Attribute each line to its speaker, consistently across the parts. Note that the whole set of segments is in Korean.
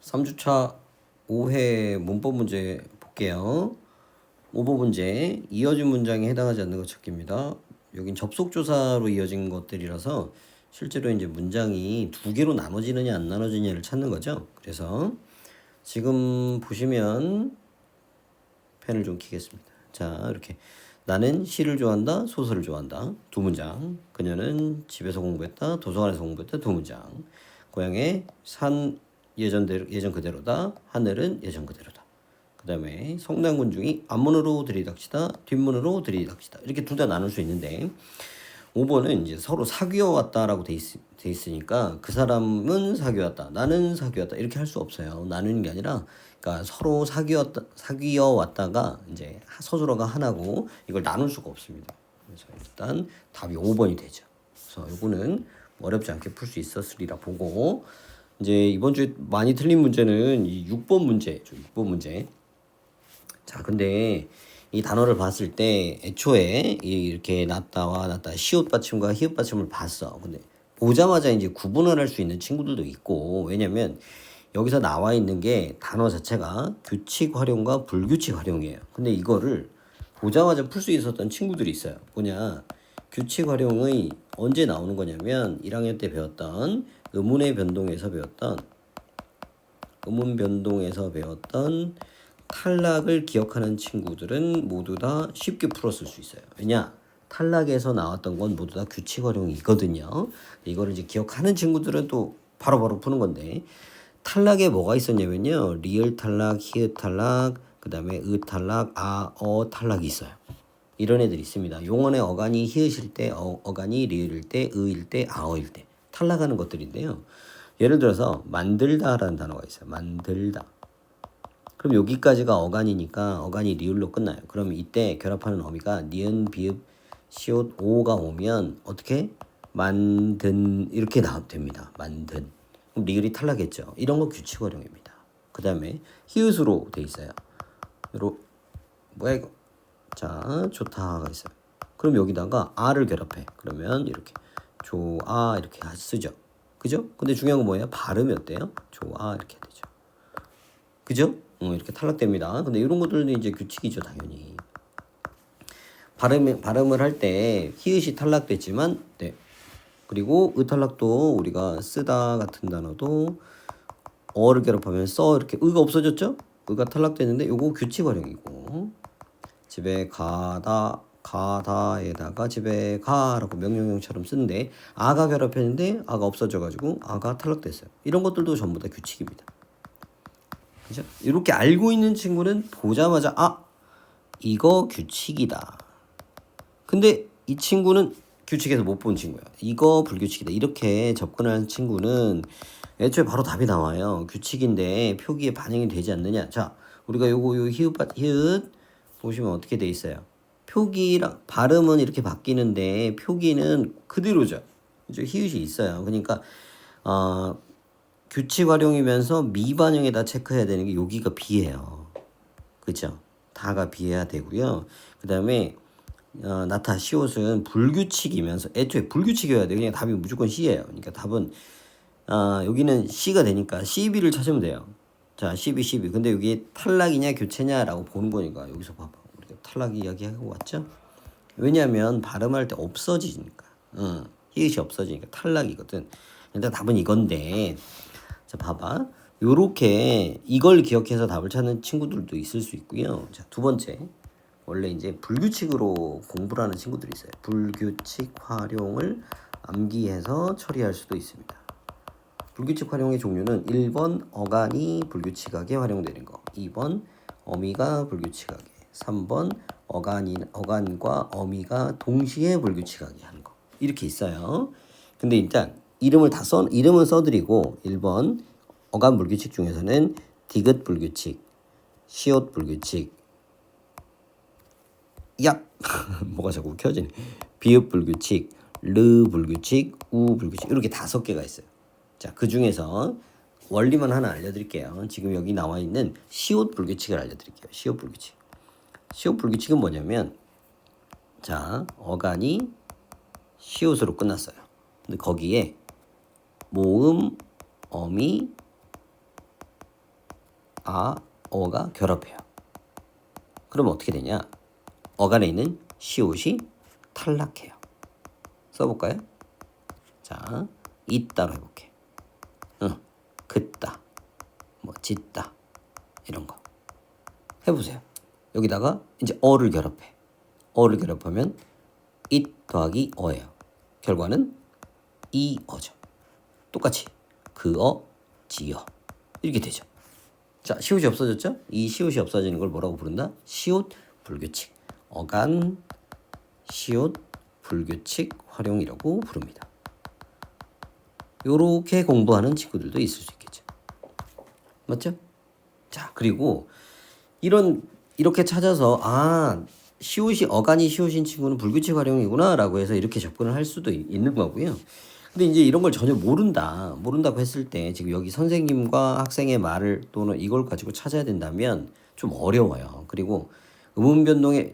Speaker 1: 3주차 5회 문법 문제 볼게요. 5번 문제, 이어진 문장에 해당하지 않는 것 찾기입니다. 여긴 접속조사로 이어진 것들이라서 실제로 이제 문장이 두 개로 나눠지느냐 안 나눠지느냐를 찾는 거죠. 그래서 지금 보시면 펜을 좀 켜겠습니다. 자, 이렇게 나는 시를 좋아한다, 소설을 좋아한다. 두 문장. 그녀는 집에서 공부했다, 도서관에서 공부했다. 두 문장. 고향의 산 예전 그대로다. 하늘은 예전 그대로다. 그 다음에 성당군중이 앞문으로 들이닥치다, 뒷문으로 들이닥치다. 이렇게 둘 다 나눌 수 있는데 5번은 이제 서로 사귀어 왔다라고 돼 있으니까 그 사람은 사귀어 왔다, 나는 사귀어 왔다 이렇게 할 수 없어요. 나누는 게 아니라 그러니까 서로 사귀어 왔다가 이제 서술어가 하나고 이걸 나눌 수가 없습니다. 그래서 일단 답이 5번이 되죠. 그래서 이거는 어렵지 않게 풀 수 있었으리라 보고 이제 이번 주에 많이 틀린 문제는 이 6번 문제죠. 6번 문제. 자, 근데 이 단어를 봤을 때 애초에 이렇게 낫다와 낫다 시옷 받침과 히읗 받침을 봤어. 근데 보자마자 이제 구분을 할 수 있는 친구들도 있고, 왜냐면 여기서 나와 있는 게 단어 자체가 규칙 활용과 불규칙 활용이에요. 근데 이거를 보자마자 풀 수 있었던 친구들이 있어요. 뭐냐? 규칙 활용의 언제 나오는 거냐면 1학년 때 배웠던 의문 변동에서 배웠던 탈락을 기억하는 친구들은 모두 다 쉽게 풀었을 수 있어요. 왜냐? 탈락에서 나왔던 건 모두 다 규칙 활용이거든요. 이거를 이제 기억하는 친구들은 또 바로바로 푸는 건데, 탈락에 뭐가 있었냐면요. 리을 탈락, 히읗 탈락, 그 다음에 의 탈락, 어 탈락이 있어요. 이런 애들이 있습니다. 용언의 어간이 히읗일 때, 어간이 리을일 때, 의일 때, 아어일 때 탈락하는 것들인데요. 예를 들어서 만들다라는 단어가 있어요. 만들다. 그럼 여기까지가 어간이니까 어간이 리을로 끝나요. 그럼 이때 결합하는 어미가 니은, 비읍, 시옷, 오가 오면 어떻게? 만든 이렇게 됩니다. 만든. 그럼 리을이 탈락했죠. 이런 거 규칙 활용입니다. 그 다음에 히읗으로 돼 있어요. 뭐야 이거? 자, 좋다가 있어요. 그럼 여기다가 아를 결합해. 그러면 이렇게 좋아 이렇게 쓰죠. 그죠? 근데 중요한 건 뭐예요? 발음이 어때요? 좋아 이렇게 되죠. 그죠? 이렇게 탈락됩니다. 근데 이런 것들은 이제 규칙이죠, 당연히. 발음을 할 때 히읗이 탈락됐지만, 네. 그리고 의탈락도 우리가 쓰다 같은 단어도 어를 결합하면 이렇게 의가 없어졌죠? 의가 탈락됐는데 요거 규칙 활용이고, 집에 가다에다가 집에 가라고 명령형처럼 쓰는데 아가 결합했는데 아가 없어져가지고 아가 탈락됐어요. 이런 것들도 전부 다 규칙입니다. 그죠? 이렇게 알고 있는 친구는 보자마자 이거 규칙이다. 근데 이 친구는 규칙에서 못 본 친구야. 이거 불규칙이다. 이렇게 접근하는 친구는 애초에 바로 답이 나와요. 규칙인데 표기에 반영이 되지 않느냐. 자, 우리가 요 히읗 보시면 어떻게 돼 있어요? 표기랑 발음은 이렇게 바뀌는데 표기는 그대로죠. 그죠? 히읗이 있어요. 그러니까 규칙 활용이면서 미반영에다 체크해야 되는 게 여기가 B예요. 그죠? 다가 B해야 되고요. 그 다음에 나타 시옷은 불규칙이면서 애초에 불규칙이어야 돼. 그냥 답이 무조건 C예요. 그러니까 답은 여기는 C가 되니까 C,B를 찾으면 돼요. 자, C,B. 근데 여기 탈락이냐 교체냐라고 보는 거니까 여기서 봐봐. 우리가 탈락 이야기하고 왔죠? 왜냐하면 발음할 때 없어지니까. 히읗이 없어지니까 탈락이거든. 일단 답은 이건데, 자, 봐봐. 요렇게 이걸 기억해서 답을 찾는 친구들도 있을 수 있고요. 자, 두 번째. 원래 이제 불규칙으로 공부를 하는 친구들이 있어요. 불규칙 활용을 암기해서 처리할 수도 있습니다. 불규칙 활용의 종류는 1번 어간이 불규칙하게 활용되는 거, 2번 어미가 불규칙하게, 3번 어간과 어미가 동시에 불규칙하게 하는 거. 이렇게 있어요. 근데 일단 이름은 써드리고 1번 어간 불규칙 중에서는 디귿 불규칙, 시옷 불규칙, 뭐가 자꾸 켜지네. 비읍 불규칙, 르 불규칙, 우 불규칙 이렇게 5개가 있어요. 자, 그 중에서 원리만 하나 알려드릴게요. 지금 여기 나와 있는 시옷 불규칙을 알려드릴게요. 시옷 불규칙은 뭐냐면, 자, 어간이 시옷으로 끝났어요. 근데 거기에 모음, 어미, 아, 어가 결합해요. 그럼 어떻게 되냐? 어간에 있는 시옷이 탈락해요. 써볼까요? 자, 있다로 해볼게. 긋다, 뭐 짓다 이런 거 해보세요. 여기다가 이제 어를 결합해. 어를 결합하면 it 더하기 어예요. 결과는 이어죠. 똑같이 그어, 지어 이렇게 되죠. 자, 시옷이 없어졌죠? 이 시옷이 없어지는 걸 뭐라고 부른다? 시옷 불규칙. 어간 시옷 불규칙 활용이라고 부릅니다. 요렇게 공부하는 친구들도 있을 수 있겠죠. 맞죠? 자, 그리고 이렇게 찾아서 시옷이 어간이 시옷인 친구는 불규칙 활용이구나 라고 해서 이렇게 접근을 할 수도 있는 거고요. 근데 이제 이런 걸 전혀 모른다고 했을 때 지금 여기 선생님과 학생의 말을 또는 이걸 가지고 찾아야 된다면 좀 어려워요. 그리고 음운변동에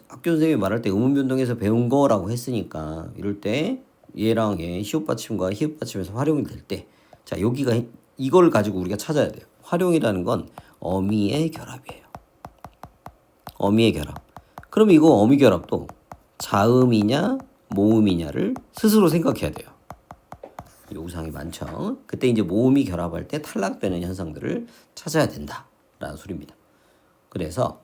Speaker 1: 학교 선생님이 말할 때 음운변동에서 배운 거라고 했으니까 이럴 때 얘랑 얘 시옷 받침과 히읗 받침에서 활용이 될 때, 자, 여기가 이걸 가지고 우리가 찾아야 돼요. 활용이라는 건 어미의 결합이에요. 어미의 결합. 그럼 이거 어미 결합도 자음이냐 모음이냐를 스스로 생각해야 돼요. 요구사항이 많죠. 그때 이제 모음이 결합할 때 탈락되는 현상들을 찾아야 된다라는 소리입니다. 그래서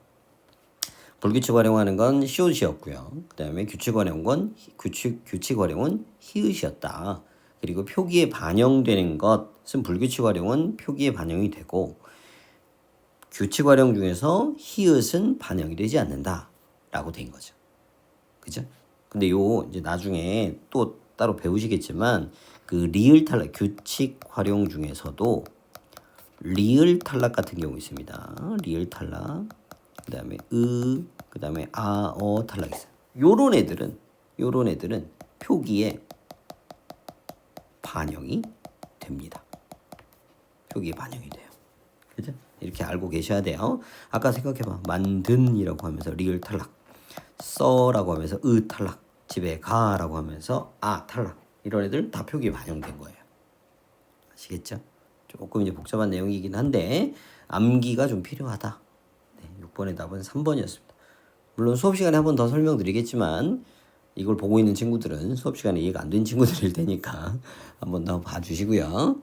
Speaker 1: 불규칙 활용하는 건 시옷이었고요. 그 다음에 규칙 활용은 히읗이었다. 그리고 표기에 반영되는 것은 불규칙 활용은 표기에 반영이 되고 규칙 활용 중에서 히읗은 반영이 되지 않는다라고 된 거죠. 그죠? 근데 이제 나중에 또 따로 배우시겠지만 그 리을 탈락 규칙 활용 중에서도 리을 탈락 같은 경우 있습니다. 리을 탈락. 그다음에 그다음에 어 탈락 있어요. 요런 애들은 표기에 반영이 됩니다. 표기에 반영이 돼요. 그죠? 이렇게 알고 계셔야 돼요. 아까 생각해봐. 만든이라고 하면서 리을 탈락, 써라고 하면서 탈락, 집에 가라고 하면서 탈락. 이런 애들 다 표기에 반영된 거예요. 아시겠죠? 조금 이제 복잡한 내용이긴 한데 암기가 좀 필요하다. 네, 6번의 답은 3번이었습니다. 물론 수업 시간에 한 번 더 설명드리겠지만 이걸 보고 있는 친구들은 수업 시간에 이해가 안 된 친구들일 테니까 한 번 더 봐주시고요.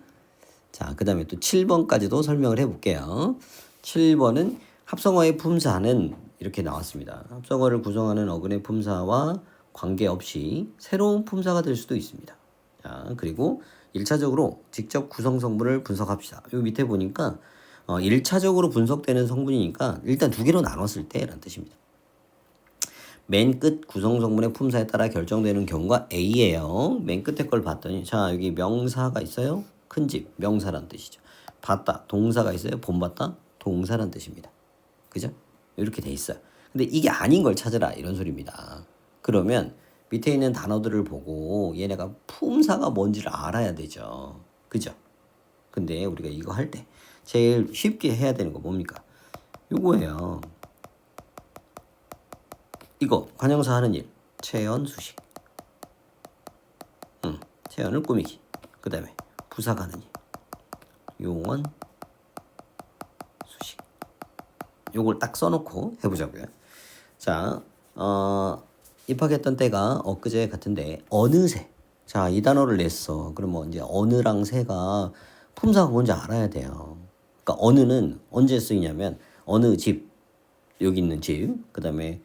Speaker 1: 자, 그 다음에 또 7번까지도 설명을 해볼게요. 7번은 합성어의 품사는 이렇게 나왔습니다. 합성어를 구성하는 어근의 품사와 관계없이 새로운 품사가 될 수도 있습니다. 자, 그리고 1차적으로 직접 구성 성분을 분석합시다. 여기 밑에 보니까 1차적으로 분석되는 성분이니까 일단 두 개로 나눴을 때라는 뜻입니다. 맨 끝 구성 성분의 품사에 따라 결정되는 경우가 A예요. 맨 끝에 걸 봤더니 자, 여기 명사가 있어요. 큰 집, 명사란 뜻이죠. 봤다, 동사가 있어요. 본봤다, 동사란 뜻입니다. 그죠? 이렇게 돼 있어요. 근데 이게 아닌 걸 찾으라 이런 소리입니다. 그러면 밑에 있는 단어들을 보고 얘네가 품사가 뭔지를 알아야 되죠. 그죠? 근데 우리가 이거 할 때 제일 쉽게 해야 되는 거 뭡니까? 요거예요. 이거 관형사 하는 일. 채연, 수식. 채연을 꾸미기. 그 다음에 부사 가는 일. 용원, 수식. 요걸 딱 써놓고 해보자고요. 자, 입학했던 때가 엊그제 같은데 어느새. 자, 이 단어를 냈어. 그러면 이제 어느랑 새가 품사가 뭔지 알아야 돼요. 그러니까 어느는 언제 쓰이냐면 어느 집, 여기 있는 집, 그 다음에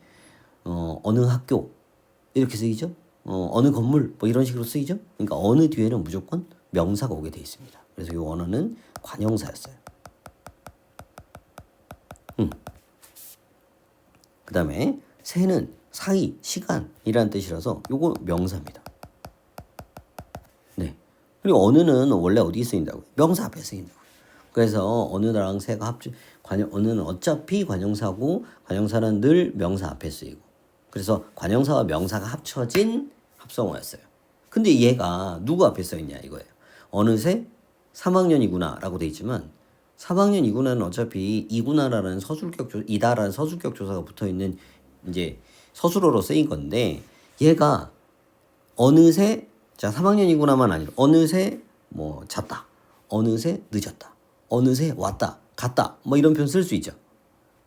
Speaker 1: 어느 학교 이렇게 쓰이죠. 어느 건물 뭐 이런 식으로 쓰이죠. 그러니까 어느 뒤에는 무조건 명사가 오게 돼 있습니다. 그래서 이 언어는 관형사였어요. 그 다음에 새는 사이, 시간이라는 뜻이라서 요거 명사입니다. 네. 그리고 어느는 원래 어디에 쓰인다고? 명사 앞에 쓰인다고. 그래서 어느랑 새가 어느는 어차피 관형사고 관형사는 늘 명사 앞에 쓰이고. 그래서 관형사와 명사가 합쳐진 합성어였어요. 근데 얘가 누구 앞에 써있냐 이거예요. 어느새 3학년이구나 라고 돼 있지만 3학년이구나는 어차피 이다라는 서술격 조사가 붙어있는 이제 서술어로 쓰인 건데 얘가 어느새 3학년이구나만 아니라 어느새 뭐 잤다, 어느새 늦었다, 어느새 왔다, 갔다, 뭐 이런 표현 쓸 수 있죠.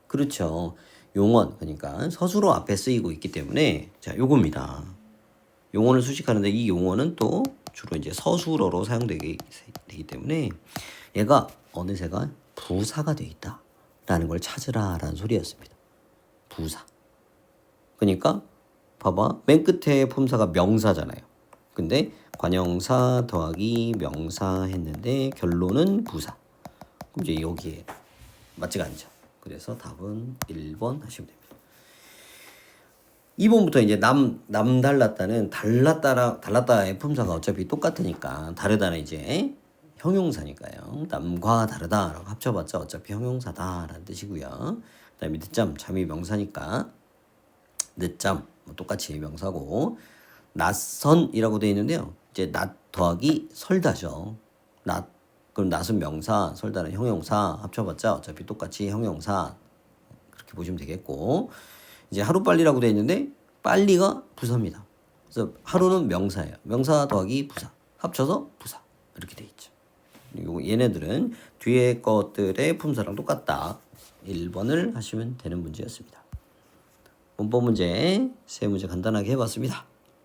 Speaker 1: 그렇죠. 용언, 그러니까 서술어 앞에 쓰이고 있기 때문에 자, 요겁니다. 용언을 수식하는데 이 용언은 또 주로 이제 서술어로 사용되기 되기 때문에 얘가 어느새가 부사가 돼 있다라는 걸 찾으라라는 소리였습니다. 부사. 그러니까 봐봐, 맨 끝에 품사가 명사잖아요. 근데 관형사 더하기 명사 했는데 결론은 부사. 그럼 이제 여기에 맞지가 않죠. 그래서 답은 1번 하시면 됩니다. 2번부터 이제 남 달랐다는 달랐다의 품사가 어차피 똑같으니까 다르다는 이제 형용사니까요. 남과 다르다라고 합쳐봤자 어차피 형용사다라는 뜻이고요. 그다음에 늦잠, 잠이 명사니까 늦잠 뭐 똑같이 명사고 낯선이라고 되어 있는데요. 이제 낯 더하기 설다죠. 낯 그럼 낯은 명사, 설다는 형용사 합쳐봤자 어차피 똑같이 형용사 그렇게 보시면 되겠고 이제 하루빨리라고 되어 있는데 빨리가 부사입니다. 그래서 하루는 명사예요. 명사 더하기 부사 합쳐서 부사 이렇게 돼 있죠. 그리고 얘네들은 뒤에 것들의 품사랑 똑같다. 1번을 하시면 되는 문제였습니다. 문법 문제 세 문제 간단하게 해봤습니다.